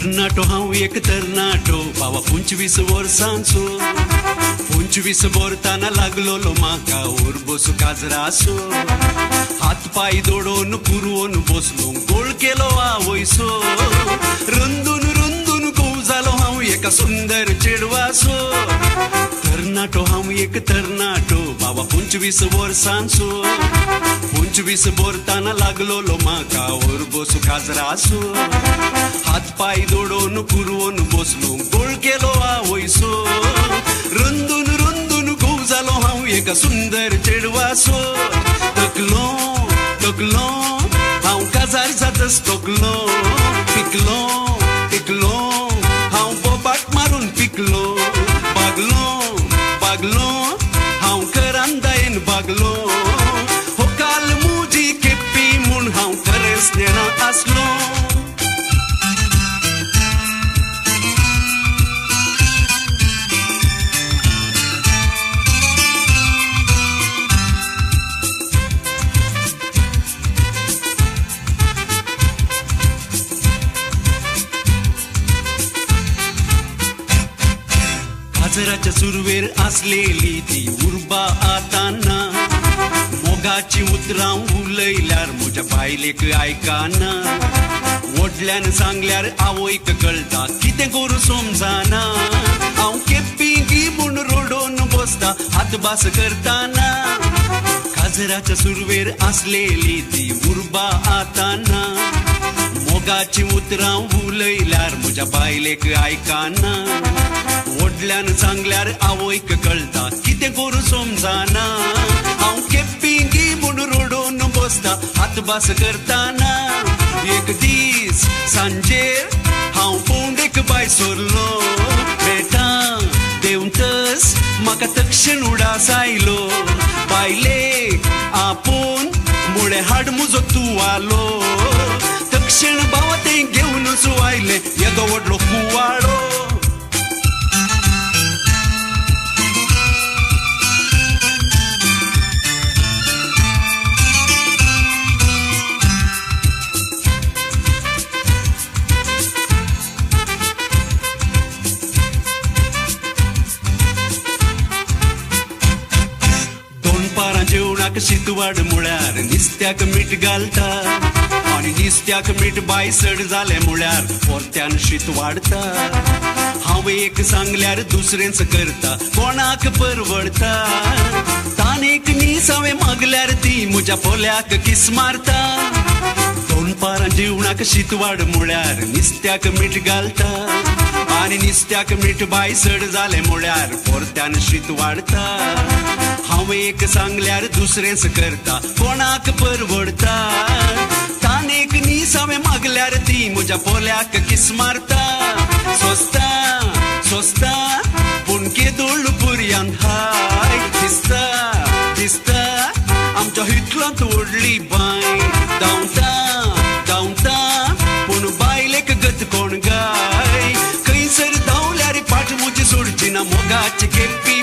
तरनाटो हांव एक तरनाटो बाबा 25 वर्सांचो 25 भरताना लागलोलो म्हाका उरबसू काजरासो हात पाय दोडोन पुरवून बसलो गोळ केलो आवयसो रंदून रंदून घोव जालो हांव एका सुंदर चेडवासो तरनाटो हांव एक तरनाटो बाबा 25 वर्सांचो 25 भरताना लागलोलो म्हाका उरबसू काजरासो हात पाय दोडोन पुरवून बसलो गोळ केलो आवयसो रंदून रंदून घोव जालो हांव एका सुंदर चेडवासो तकलो तकलो हांव काजार जातस तकलो पिकलो पिकलो हांव बोबाट मारून पिकलो बागलो बागलो हांव घरान दायेन बागलो हो काल मुजी केप्पी म्हूण हांव खरेंच नेणा आसलो काजराच्या सुरवेर आसलेली ती उर्बा आताना मोगाची उतरां उलयल्यार म्हज्या बायलेक आयकाना व्हडल्यान सांगल्यार आवयक कळटा कितें करूं समजना हांव केप्पी गी म्हूण रोडोन बसता हातबास करताना काजराच्या सुरवेर आसलेली ती उर्बा आताना मोगाची उतरां उलयल्यार म्हज्या बायलेक आयकाना व्हडल्यान सांगल्यार आवयक कळटा कितें करूं समजना हांव केप्पी गी म्हूण रोडोन बसता हातबास करताना एक दीस सांजेर हांव पोंडेक भायर सरलो बेटा देंवतस म्हाका तक्षण उडास आयलो बायलेक आपूण मुळे हाड म्हजो तुवालो तक्षण बावा तें घेवनूच आयलें येदो व्हडलो कुवाळो जेवणाक शीतवाड म्हळ्यार निस्त्याक मीठ घालता आनी निस्त्याक मीठ बायसड जालें म्हळ्यार परत्यान शीत वाडता हांव एक सांगल्यार दुसरेंच करता कोणाक परवडता तानेक मीस हांवें मागल्यार ती म्हज्या पोल्याक किस मारता दोन पारां जेवणाक शीतवाड म्हळ्यार निस्त्याक मीठ घालता आनी निस्त्याक मीठ बायसड जालें म्हळ्यार परत्यान शीत वाडता हांव एक सांगल्यार दुसरेंच करता कोणाक परवडता तानेक नीस हांवें मागल्यार ती म्हज्या पोल्याक किस मारता सोंसता सोंसता पूण केदोळ पुरयांत हाय दिसता दिसता आमच्या हितलोंत व्हडली बाय धांवता धांवता पूण बायलेक गत कोण गाय खंयसर धांवल्यार पाट म्हजी सोडची ना मोगाची केप्पी